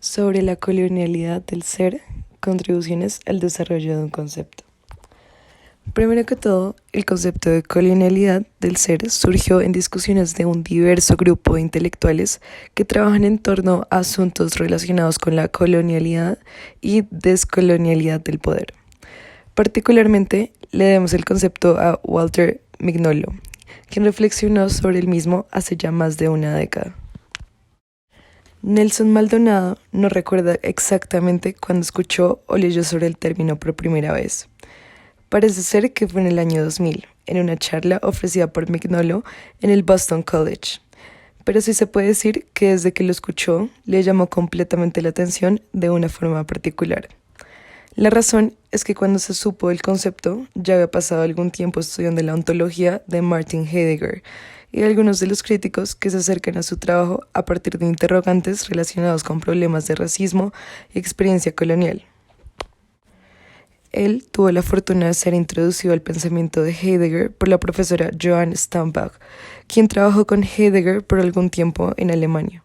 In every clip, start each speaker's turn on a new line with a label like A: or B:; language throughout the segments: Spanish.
A: Sobre la colonialidad del ser, contribuciones al desarrollo de un concepto. Primero que todo, el concepto de colonialidad del ser surgió en discusiones de un diverso grupo de intelectuales que trabajan en torno a asuntos relacionados con la colonialidad y descolonialidad del poder. Particularmente, le debemos el concepto a Walter Mignolo, quien reflexionó sobre el mismo hace ya más de una década. Nelson Maldonado no recuerda exactamente cuándo escuchó o leyó sobre el término por primera vez. Parece ser que fue en el año 2000, en una charla ofrecida por Mignolo en el Boston College. Pero sí se puede decir que desde que lo escuchó, le llamó completamente la atención de una forma particular. La razón es que cuando se supo el concepto, ya había pasado algún tiempo estudiando la ontología de Martin Heidegger y algunos de los críticos que se acercan a su trabajo a partir de interrogantes relacionados con problemas de racismo y experiencia colonial. Él tuvo la fortuna de ser introducido al pensamiento de Heidegger por la profesora Johann Stambach, quien trabajó con Heidegger por algún tiempo en Alemania.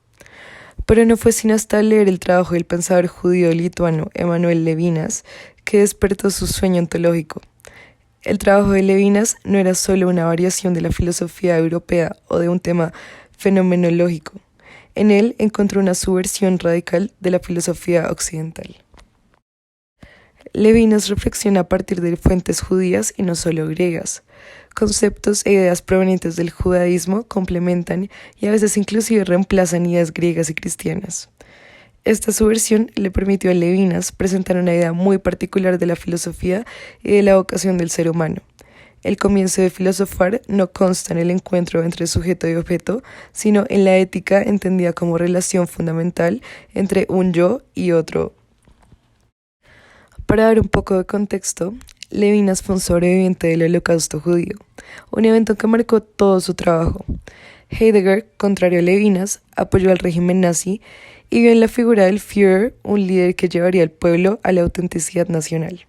A: Pero no fue sino hasta leer el trabajo del pensador judío lituano Emanuel Levinas que despertó su sueño ontológico. El trabajo de Levinas no era solo una variación de la filosofía europea o de un tema fenomenológico. En él encontró una subversión radical de la filosofía occidental. Levinas reflexiona a partir de fuentes judías y no solo griegas. Conceptos e ideas provenientes del judaísmo complementan y a veces inclusive reemplazan ideas griegas y cristianas. Esta subversión le permitió a Levinas presentar una idea muy particular de la filosofía y de la vocación del ser humano. El comienzo de filosofar no consta en el encuentro entre sujeto y objeto, sino en la ética entendida como relación fundamental entre un yo y otro. Para dar un poco de contexto, Levinas fue un sobreviviente del Holocausto judío, un evento que marcó todo su trabajo. Heidegger, contrario a Levinas, apoyó al régimen nazi y vio en la figura del Führer un líder que llevaría al pueblo a la autenticidad nacional.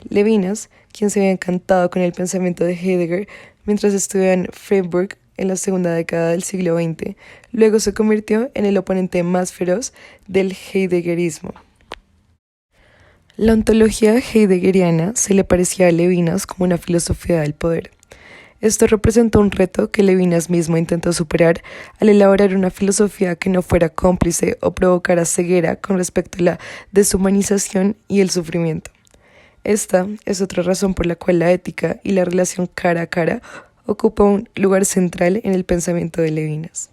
A: Levinas, quien se había encantado con el pensamiento de Heidegger mientras estudiaba en Freiburg en la segunda década del siglo XX, luego se convirtió en el oponente más feroz del heideggerismo. La ontología heideggeriana se le parecía a Levinas como una filosofía del poder. Esto representó un reto que Levinas mismo intentó superar al elaborar una filosofía que no fuera cómplice o provocara ceguera con respecto a la deshumanización y el sufrimiento. Esta es otra razón por la cual la ética y la relación cara a cara ocupa un lugar central en el pensamiento de Levinas.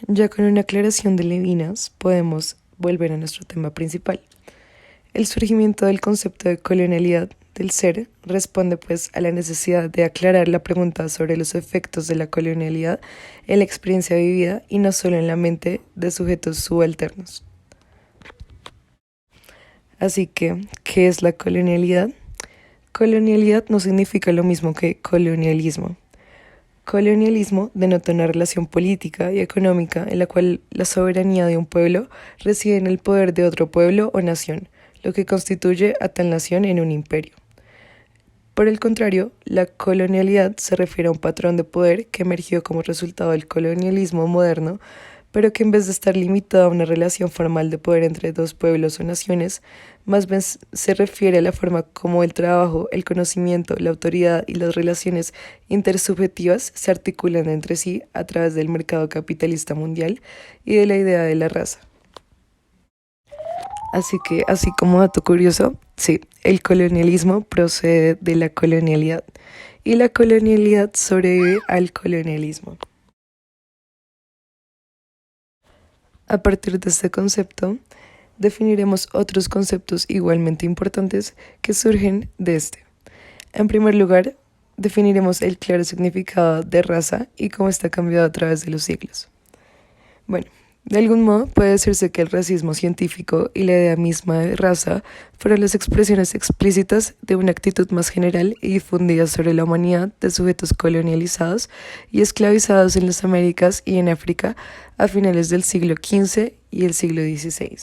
A: Ya con una aclaración de Levinas, podemos volver a nuestro tema principal. El surgimiento del concepto de colonialidad del ser responde pues a la necesidad de aclarar la pregunta sobre los efectos de la colonialidad en la experiencia vivida y no solo en la mente de sujetos subalternos. Así que, ¿qué es la colonialidad? Colonialidad no significa lo mismo que colonialismo. Colonialismo denota una relación política y económica en la cual la soberanía de un pueblo reside en el poder de otro pueblo o nación, lo que constituye a tal nación en un imperio. Por el contrario, la colonialidad se refiere a un patrón de poder que emergió como resultado del colonialismo moderno, pero que en vez de estar limitado a una relación formal de poder entre dos pueblos o naciones, más bien se refiere a la forma como el trabajo, el conocimiento, la autoridad y las relaciones intersubjetivas se articulan entre sí a través del mercado capitalista mundial y de la idea de la raza. Así que, así como dato curioso, sí, el colonialismo procede de la colonialidad y la colonialidad sobrevive al colonialismo. A partir de este concepto, definiremos otros conceptos igualmente importantes que surgen de este. En primer lugar, definiremos el claro significado de raza y cómo está cambiado a través de los siglos. Bueno, de algún modo puede decirse que el racismo científico y la idea misma de raza fueron las expresiones explícitas de una actitud más general y difundida sobre la humanidad de sujetos colonializados y esclavizados en las Américas y en África a finales del siglo XV y el siglo XVI.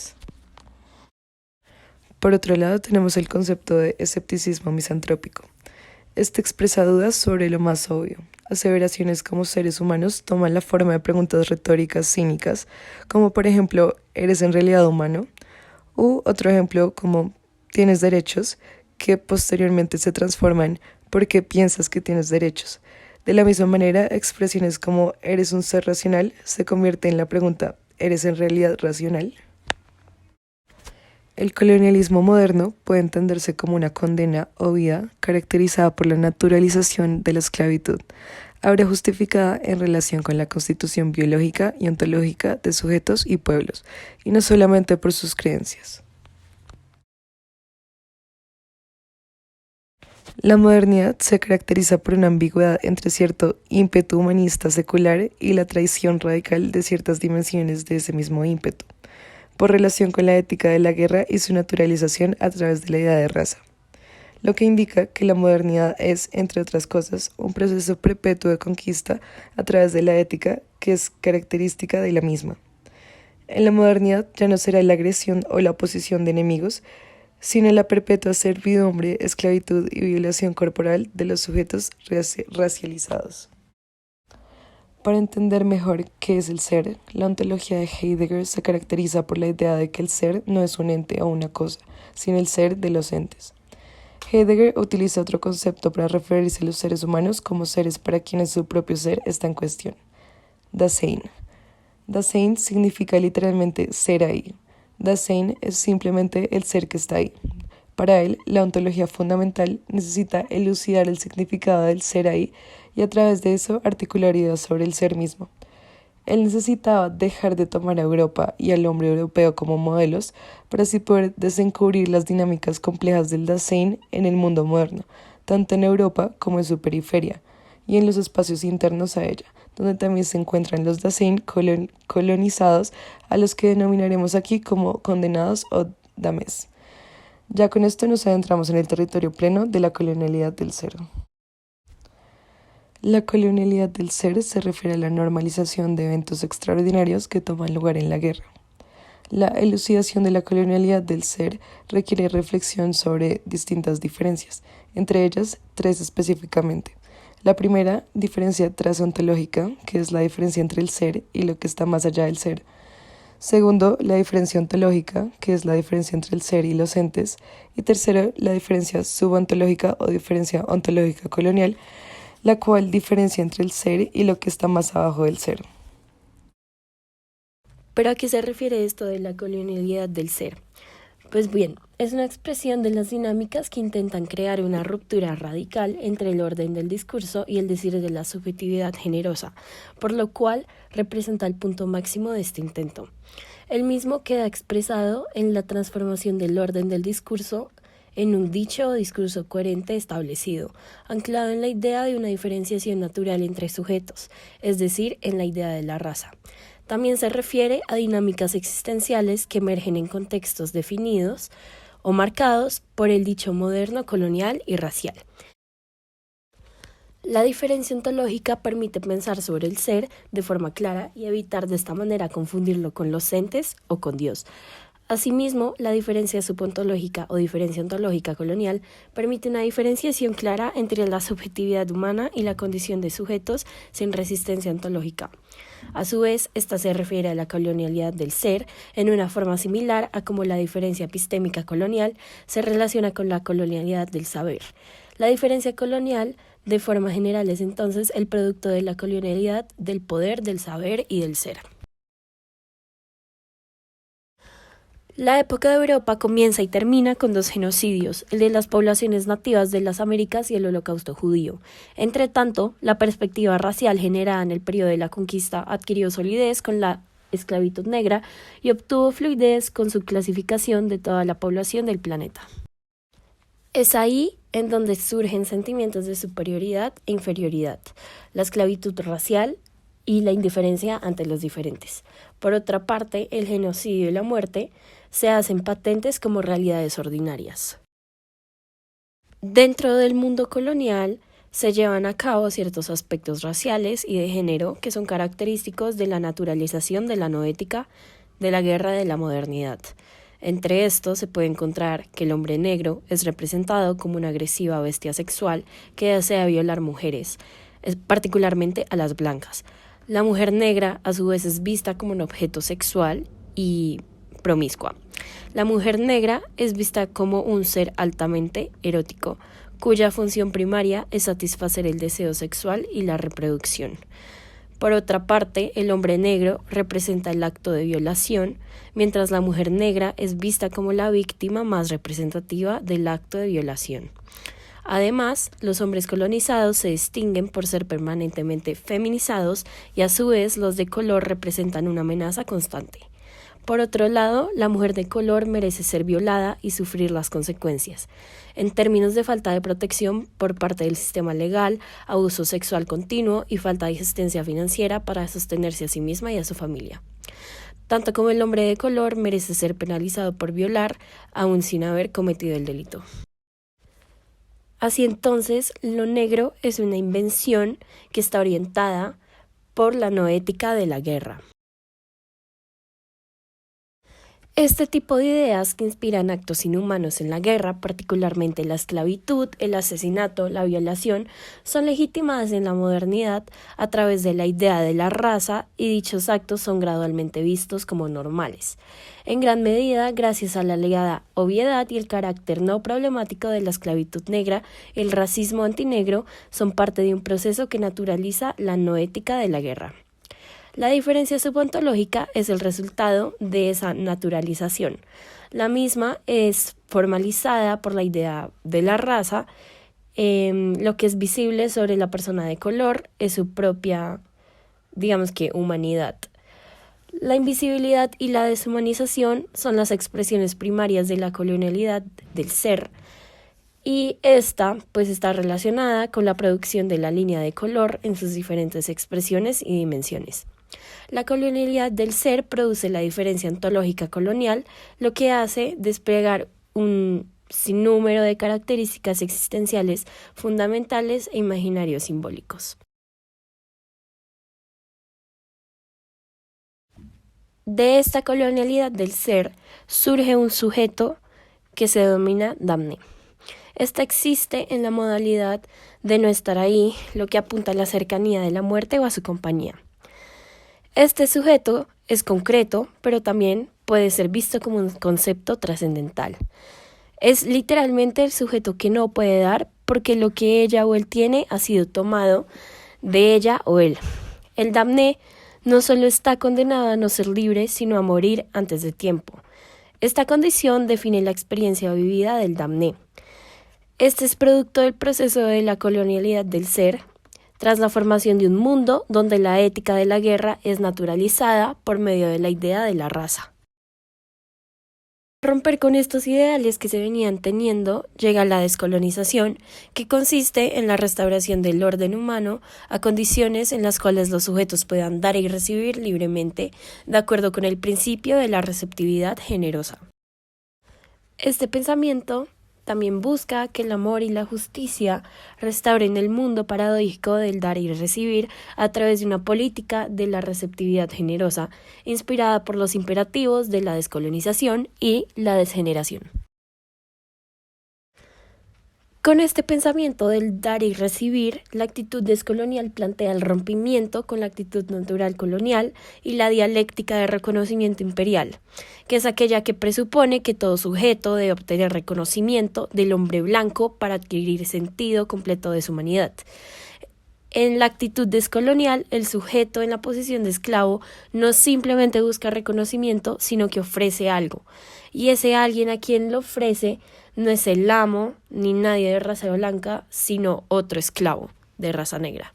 A: Por otro lado, tenemos el concepto de escepticismo misantrópico. Este expresa dudas sobre lo más obvio. Aseveraciones como seres humanos toman la forma de preguntas retóricas cínicas, como por ejemplo, ¿eres en realidad humano? U otro ejemplo como ¿tienes derechos?, que posteriormente se transforman ¿por qué piensas que tienes derechos? De la misma manera, expresiones como ¿eres un ser racional?, se convierte en la pregunta ¿eres en realidad racional? El colonialismo moderno puede entenderse como una condena obvia caracterizada por la naturalización de la esclavitud, ahora justificada en relación con la constitución biológica y ontológica de sujetos y pueblos, y no solamente por sus creencias. La modernidad se caracteriza por una ambigüedad entre cierto ímpetu humanista secular y la traición radical de ciertas dimensiones de ese mismo ímpetu, por relación con la ética de la guerra y su naturalización a través de la idea de raza, lo que indica que la modernidad es, entre otras cosas, un proceso perpetuo de conquista a través de la ética que es característica de la misma. En la modernidad ya no será la agresión o la oposición de enemigos, sino la perpetua servidumbre, esclavitud y violación corporal de los sujetos racializados. Para entender mejor qué es el ser, la ontología de Heidegger se caracteriza por la idea de que el ser no es un ente o una cosa, sino el ser de los entes. Heidegger utiliza otro concepto para referirse a los seres humanos como seres para quienes su propio ser está en cuestión: Dasein. Dasein significa literalmente ser ahí. Dasein es simplemente el ser que está ahí. Para él, la ontología fundamental necesita elucidar el significado del ser ahí y a través de eso articular ideas sobre el ser mismo. Él necesitaba dejar de tomar a Europa y al hombre europeo como modelos para así poder desencubrir las dinámicas complejas del Dasein en el mundo moderno, tanto en Europa como en su periferia, y en los espacios internos a ella, donde también se encuentran los Dasein colonizados, a los que denominaremos aquí como condenados o dames. Ya con esto nos adentramos en el territorio pleno de la colonialidad del ser. La colonialidad del ser se refiere a la normalización de eventos extraordinarios que toman lugar en la guerra. La elucidación de la colonialidad del ser requiere reflexión sobre distintas diferencias, entre ellas tres específicamente. La primera, diferencia transontológica, que es la diferencia entre el ser y lo que está más allá del ser. Segundo, la diferencia ontológica, que es la diferencia entre el ser y los entes. Y tercero, la diferencia subontológica o diferencia ontológica colonial, la cual diferencia entre el ser y lo que está más abajo del ser.
B: ¿Pero a qué se refiere esto de la colonialidad del ser? Pues bien, es una expresión de las dinámicas que intentan crear una ruptura radical entre el orden del discurso y el decir de la subjetividad generosa, por lo cual representa el punto máximo de este intento. El mismo queda expresado en la transformación del orden del discurso en un dicho o discurso coherente establecido, anclado en la idea de una diferenciación natural entre sujetos, es decir, en la idea de la raza. También se refiere a dinámicas existenciales que emergen en contextos definidos o marcados por el dicho moderno, colonial y racial. La diferencia ontológica permite pensar sobre el ser de forma clara y evitar de esta manera confundirlo con los entes o con Dios. Asimismo, la diferencia subontológica o diferencia ontológica colonial permite una diferenciación clara entre la subjetividad humana y la condición de sujetos sin resistencia ontológica. A su vez, esta se refiere a la colonialidad del ser en una forma similar a cómo la diferencia epistémica colonial se relaciona con la colonialidad del saber. La diferencia colonial, de forma general, es entonces el producto de la colonialidad del poder, del saber y del ser. La época de Europa comienza y termina con dos genocidios, el de las poblaciones nativas de las Américas y el Holocausto judío. Entre tanto, la perspectiva racial generada en el periodo de la conquista adquirió solidez con la esclavitud negra y obtuvo fluidez con su clasificación de toda la población del planeta. Es ahí en donde surgen sentimientos de superioridad e inferioridad, la esclavitud racial y la indiferencia ante los diferentes. Por otra parte, el genocidio y la muerte se hacen patentes como realidades ordinarias. Dentro del mundo colonial se llevan a cabo ciertos aspectos raciales y de género que son característicos de la naturalización de la noética de la guerra de la modernidad. Entre estos se puede encontrar que el hombre negro es representado como una agresiva bestia sexual que desea violar mujeres, particularmente a las blancas. La mujer negra a su vez es vista como un objeto sexual y promiscua. La mujer negra es vista como un ser altamente erótico, cuya función primaria es satisfacer el deseo sexual y la reproducción. Por otra parte, el hombre negro representa el acto de violación, mientras la mujer negra es vista como la víctima más representativa del acto de violación. Además, los hombres colonizados se distinguen por ser permanentemente feminizados y a su vez los de color representan una amenaza constante. Por otro lado, la mujer de color merece ser violada y sufrir las consecuencias. En términos de falta de protección por parte del sistema legal, abuso sexual continuo y falta de asistencia financiera para sostenerse a sí misma y a su familia. Tanto como el hombre de color merece ser penalizado por violar, aun sin haber cometido el delito. Así entonces, lo negro es una invención que está orientada por la noética de la guerra. Este tipo de ideas que inspiran actos inhumanos en la guerra, particularmente la esclavitud, el asesinato, la violación, son legitimadas en la modernidad a través de la idea de la raza y dichos actos son gradualmente vistos como normales. En gran medida, gracias a la alegada obviedad y el carácter no problemático de la esclavitud negra, el racismo antinegro son parte de un proceso que naturaliza la noética de la guerra. La diferencia subontológica es el resultado de esa naturalización. La misma es formalizada por la idea de la raza. Lo que es visible sobre la persona de color es su propia, humanidad. La invisibilidad y la deshumanización son las expresiones primarias de la colonialidad del ser. Y esta está relacionada con la producción de la línea de color en sus diferentes expresiones y dimensiones. La colonialidad del ser produce la diferencia ontológica colonial, lo que hace desplegar un sinnúmero de características existenciales fundamentales e imaginarios simbólicos. De esta colonialidad del ser surge un sujeto que se denomina damné. Esta existe en la modalidad de no estar ahí, lo que apunta a la cercanía de la muerte o a su compañía. Este sujeto es concreto, pero también puede ser visto como un concepto trascendental. Es literalmente el sujeto que no puede dar porque lo que ella o él tiene ha sido tomado de ella o él. El damné no solo está condenado a no ser libre, sino a morir antes de tiempo. Esta condición define la experiencia vivida del damné. Este es producto del proceso de la colonialidad del ser, tras la formación de un mundo donde la ética de la guerra es naturalizada por medio de la idea de la raza. Romper con estos ideales que se venían teniendo llega la descolonización, que consiste en la restauración del orden humano a condiciones en las cuales los sujetos puedan dar y recibir libremente, de acuerdo con el principio de la receptividad generosa. Este pensamiento también busca que el amor y la justicia restauren el mundo paradójico del dar y recibir a través de una política de la receptividad generosa, inspirada por los imperativos de la descolonización y la desgeneración. Con este pensamiento del dar y recibir, la actitud descolonial plantea el rompimiento con la actitud natural colonial y la dialéctica de reconocimiento imperial, que es aquella que presupone que todo sujeto debe obtener reconocimiento del hombre blanco para adquirir sentido completo de su humanidad. En la actitud descolonial, el sujeto en la posición de esclavo no simplemente busca reconocimiento, sino que ofrece algo, y ese alguien a quien lo ofrece no es el amo ni nadie de raza blanca, sino otro esclavo de raza negra.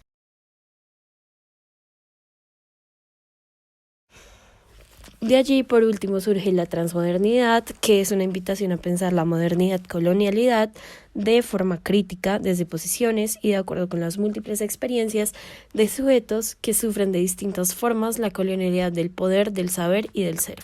B: De allí, por último, surge la transmodernidad, que es una invitación a pensar la modernidad-colonialidad de forma crítica, desde posiciones y de acuerdo con las múltiples experiencias de sujetos que sufren de distintas formas la colonialidad del poder, del saber y del ser.